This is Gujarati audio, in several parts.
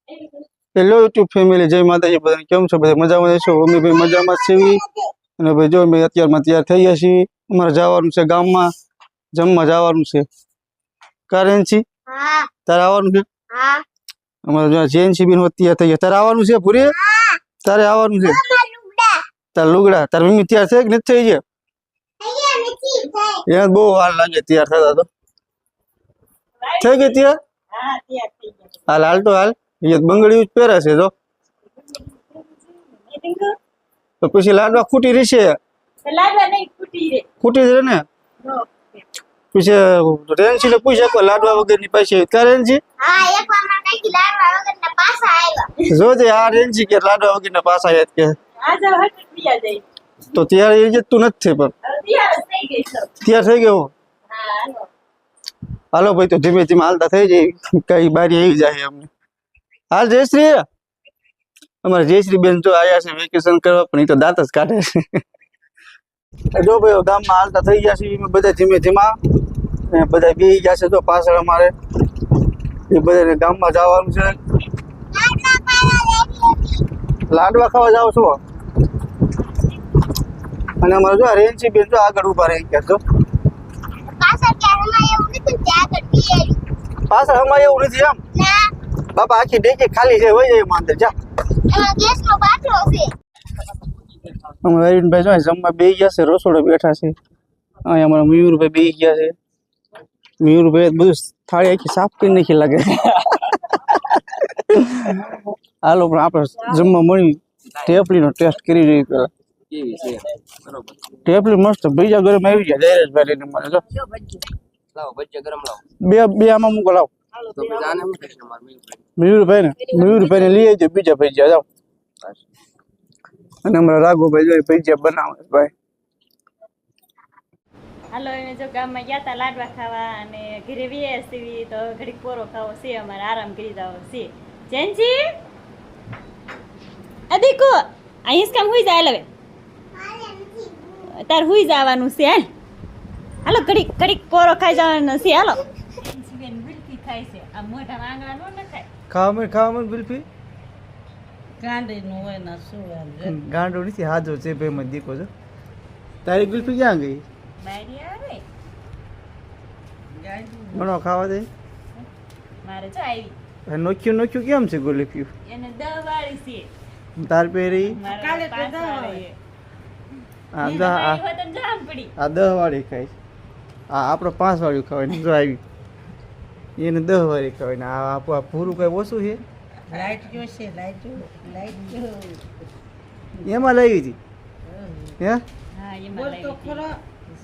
હેલો યુટ્યુબ ફેમિલી, જય માતાજી બધાને. કેમ છો બધા? મજામાં છો? અમે ભાઈ મજામાં જ છીએ. અને ભાઈ જો અમે અત્યારમાં તૈયાર થઈ ગયા છીએ. અમારે જવાનું છે ગામમાં, જમવા જવાનું છે. કારણ છે તારે આવવાનું છે? અમારે જો જેન્સી બેન તૈયાર થઈ ગયા. તારે આવવાનું છે પૂરી? તારે આવવાનું છે? તારે લુગડા તારે મમ્મી તૈયાર થઈ કે નથી થઈ ગયા? યાર બહુ વાર લાગે તૈયાર થતા. તો થઈ ગઈ તૈયાર? હાલ હાલ તો હાલ. એ બંગડી જ પહેરે છે. જો તો પછી લાડવા ખૂટી રહેશે. ખૂટી જ રહે ને. પછી રેન્સી ને પૂછે કોઈ લાડવા વગર ની પાસે ક્યાં રેન્સી? જોજે આ રેન્સી કે લાડવા વગર ના પાછા યાદ કે તો ત્યારે એ જતું નથી. પણ તૈયાર થઈ ગયો. હાલો ભાઈ, તો ધીમે ધીમે હાલતા થઈ જાય. કઈ બારી આવી જાય અમને. હાલ જયશ્રી, અમારે જયશ્રી બેન જો આયા છે વેકેશન કરવા, પણ એ તો દાંત જ કાઢે છે. જો ભાઈ ગામમાં હાલતા થઈ ગયા છે બધા ધીમે ધીમા. બધા બેસી ગયા છે તો પાછળ અમારે એ બધાને ગામમાં જવાનું છે. લાડવા ખાવા જાવ છો? અને અમારે જો રેન્સી બેન જો આગળ ઉભા રહી ગયા છો. પાછળ અમારે એવું નથી એમ બાપા, આખી ડેકી ખાલી છે. વહી જાય અંદર જા. અમારે અરવિંદભાઈ જો જમવા બેસી ગયા છે, રસોડે બેઠા છે. અહીંયા અમારા મયુરભાઈ બેસી ગયા છે. મયુરભાઈ બધું થાળી આખી સાફ કરી નાખી લાગે. હાલો પણ આપણે જમવા મળી ટેપલીનો ટેસ્ટ કરી રહી. પેલા ટેપલી મસ્ત બીજા ગરમ આવી ગયા. જયરેશભાઈ મને જો બે આમાં મૂકો લાવ. મયુરભાઈ ને લઈ આવજો બીજા ભજીયા જાઓ. અને અમારા રાઘુભાઈ જો ભજીયા બનાવે ભાઈ. હાલો, અમે જો ગામમાં ગયા તા લાડવા ખાવા અને ઘરે વ્યાસ સીવી તો ઘડીક પોરો ખાવો છે. અમારે આરામ કરી જાવ છે. જેન્સી અદીકો અહીં કામ હુઈ જાય. હવે તાર હુઈ જવાનું છે. હાલો ઘડીક ઘડીક પોરો ખાઈ જવાનો છે. હાલો બિલફી ખાય છે. આ મોઢા આંગળા નો નખાય. ખાવા મને બિલફી ગાંડી નું હોય ને શું ગાંડો નથી, હાજો છે ભાઈ મને દીકો છો. તારી બિલફી ક્યાં ગઈ? બારી આવે મને ખાવા દે. મારે જો આવી નોખ્યું નોખ્યું કેમ છે ગુલેફિયું? એને 10 વાળી છે. તાર પહેરી કાલે 5 વાળી. આ જામ પડી. આ 10 વાળી ખાય છે. આ આપણો 5 વાળી ખાવાની. જો આવી એને 10 વાળી ખાવાની. આ પૂરું કઈ ઓછું છે. લાઈટ જો છે, લાઈટ જો એમાં લાવી હતી હે. હા એમાં તો ખરો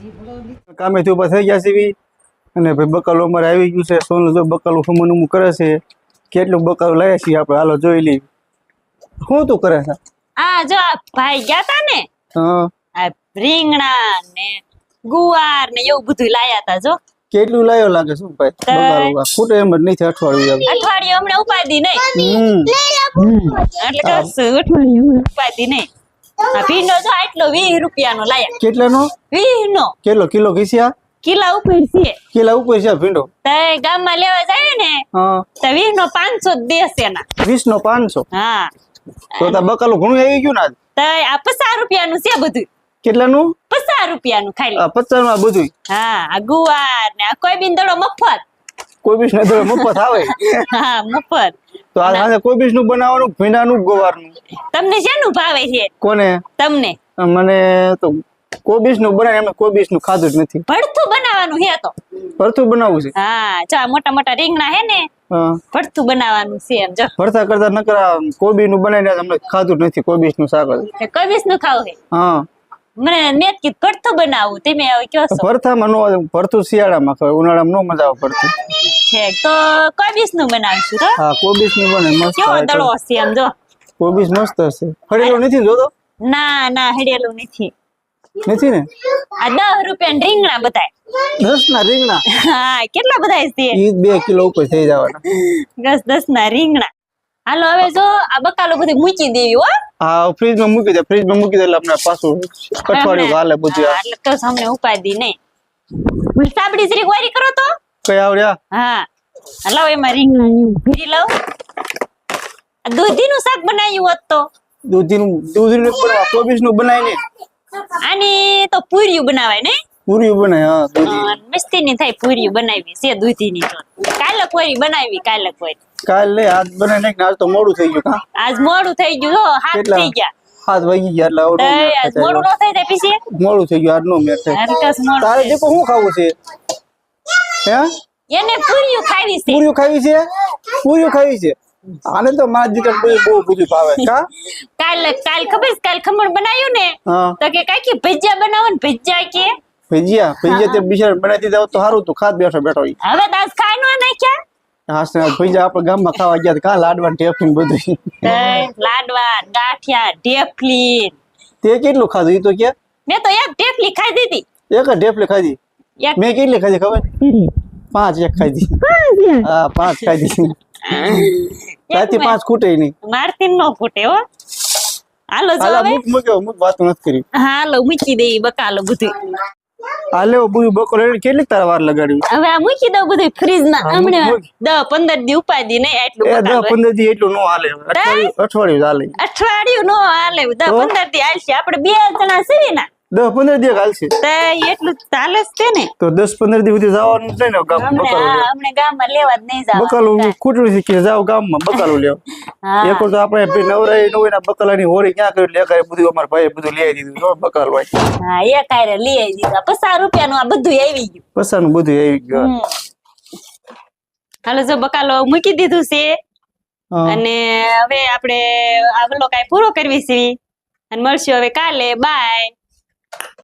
જીભડો કામેથી ઉભા થઈ ગયા છે. અને ભાઈ બકાલો અમારે આવી ગયું છે. સોનું જો બકાલું ફમનું કરે છે. કેટલું બકાલું લાવ્યા છીએ આપણે? હાલો જોઈ લઈએ. શું તું કરે છે? આ જો આ ભાઈ ગયા તા ને, હા આ રીંગણા ને ગુવાર ને એવું બધું લાયા તા. જો કેટલું લાવ્યો લાગે શું ભાઈ? બકાલું ખૂટે એમ જ નથી. અઠવાડિયું અઠવાડિયું હમણાં ઉપાધી નહીં. એટલે કે અઠવાડિયું ઉપાધી નહીં. આ ભીંડો જો આટલો 20 રૂપિયાનો લાયા. કેટલાનો? 20 નો કિલો ઘીસ્યા? કિલા ઉપર છે. કિલા ઉપર છે ભીંડો. તે ગામમાં લેવા જાય ને હા તો 20 નો 500 દેશે એના. 20 નો 500? હા તો તા બકાલું ઘણું આવી ગયું ને. તે આ 50 રૂપિયાનું છે બધું. કેટલાનું? 50 રૂપિયાનું ખાલી. 50 માં બધું? હા આ ગુવાર ને આ કોઈ બિંદડો મફત. કોઈ બીસ ને મફત આવે? હા મફત. તો આ સાથે કોઈ બીસ નું બનાવવાનું, ભીંડાનું, ગોવારનું? તમને શેનું ભાવે છે? કોને? તમને. મને તો કોબીસ નું બનાવે. એમ કોબીસ નું ખાધું જ નથી. ભરથું બનાવવાનું છે. તો ભરથું બનાવવું છે? હા જો આ મોટા મોટા રીંગણા હે ને, ભરથું બનાવવાનું છે. એમ જો ભરથા કરતા નકર કોબી નું બનાવીને અમને ખાધું જ નથી. કોબીસ નું શાક. કોબીસ નું ખાવું છે? હા મને મેં કીધું ભરથું બનાવું. તમે હવે કયો છો? ભરથામાં નો, ભરથું શિયાળામાં ખવાય, ઉનાળામાં નો મજા આવે ભરથું. છે તો કોબીસ નું બનાવશું. તો હા કોબીસ નું બને મસ્ત. કેવો દળો છે એમ જો. કોબીસ મસ્ત હશે. ફળેલો નથી જોતો? ના ના હડેલું નથી. નથી ને? આ 10 રૂપિયા રીંગણા બતાય. 10 ના રીંગણા? હા કેટલા બધા છે? ઈ 2 કિલો ઉપર થઈ જવાના. 10 ના રીંગણા. હાલો હવે જો આ બકાલો બધું મૂકી દેવી. હો હા ફ્રીજ માં મૂકી દે. ફ્રીજ માં મૂકી દે એટલે આપણે પાછું અઠવાડિયું હાલે બધું. એટલે તો સામે ઉપાધી નહીં. સાબડી જરી વારી કરો તો કઈ આવડ્યા? હા. લાવ એમાં રીંગણા ભરી લાવ. દૂધીનું શાક બનાવ્યું હોત તો દૂધીનું કોબીજનું બનાવીને આની તો પૂરીયું બનાવાય ને પૂરી બનાય. હા દૂધી મસ્તીની થાય પૂરીયું બનાવી છે દૂધીની તો કાલે કોરી બનાવી કાલે કોઈ કાલ લે આજ બનાવી નાખ ને આજ તો મોડું થઈ ગયું. આજ મોડું થઈ ગયું હો હાથ કેટલા? થઈ ગયા 7 વાગી ગયા એટલે આવડું તઈ આજ મોડું ન થઈ જાય પછી મોડું થઈ ગયું. આજનો મેળ થાય. હરકસ મોડું તારે થઈ દેખો શું ખાવું છે? હે એને પૂરીયું ખાવી છે પૂરીઓ ખાવી છે? પૂરીઓ ખાવી છે? આને તો મારા દીકરા બહુ બધું ભાવે. કા કાલ ખબર છે કાલ ખમણ બનાવ્યું ને હા તો કે કાકી ભજીયા બનાવો ને ભજીયા કે ભજીયા તે બિચારા બનાવી દીધા હોત તો સારું તું ખાત બેઠો બેઠો ઈ. હવે તો આજ ખાઈ નો નાખ્યા હાસ ને ભજીયા આપણે ગામમાં ખાવા ગયા કા લાડવા ને ટેફિન બધું. તઈ લાડવા ગાંઠિયા ઢેફલી તે કેટલું ખાધું ઈ તો કે? મેં તો એક ઢેફલી ખાઈ દીધી એક જ ઢેફલી ખાધી. એક મેં કેટલી ખાધી ખબર? 5 એક ખાધી. હા 5 ખાધી. ત્યાંથી 5 ખૂટે નહીં. મારતી નો ફૂટે હો હાલો જો હાલા હવે મૂક વાતો નથી કરી. હાલો મૂકી દઈ બકાલો બધું હાલે બધું બકોર કેટલી તારા વાર લગાડ્યું? હવે આ મૂકી દઉં બધું ફ્રીજ માં હા, હમણાં મૂક. 10-15 દી ઉપાડી નહીં એટલું એ 10 બકાલો 15 દી એટલું નો હાલે. અઠવાડિયું હાલે. અઠવાડિયું નો હાલે 10-15 દી હાલશે આપણે 2 જણા સીવી ના 10 15 દી હાલશે તો એટલું ચાલે જ છે ને તો 10 15 દી સુધી જવાનું છે ને ગામ બકાલું લેવા. હમણે ગામમાં લેવા જ નહીં જાવ બકાલું ખૂટલું છે કે જાવ ગામમાં બકાલું લેવા. હા એક વાર તો આપણે ભઈ નવરાઈ નો હોય બકાલાની હોળી ક્યાં કરી લે કરે બધું અમારા ભાઈએ બધું લઈ દીધું જો બકાલ હોય. હા એ કાયરે લઈ આવી દીધા 50 રૂપિયાનું આ બધું આવી ગયું પસાનું બધું આવી ગયું. હાલો જો બકાલો મૂકી દીધું છે હા. અને હવે આપણે આ વ્લોગ કાંઈ પૂરો કરવી છે અને મળશું હવે કાલે બાય.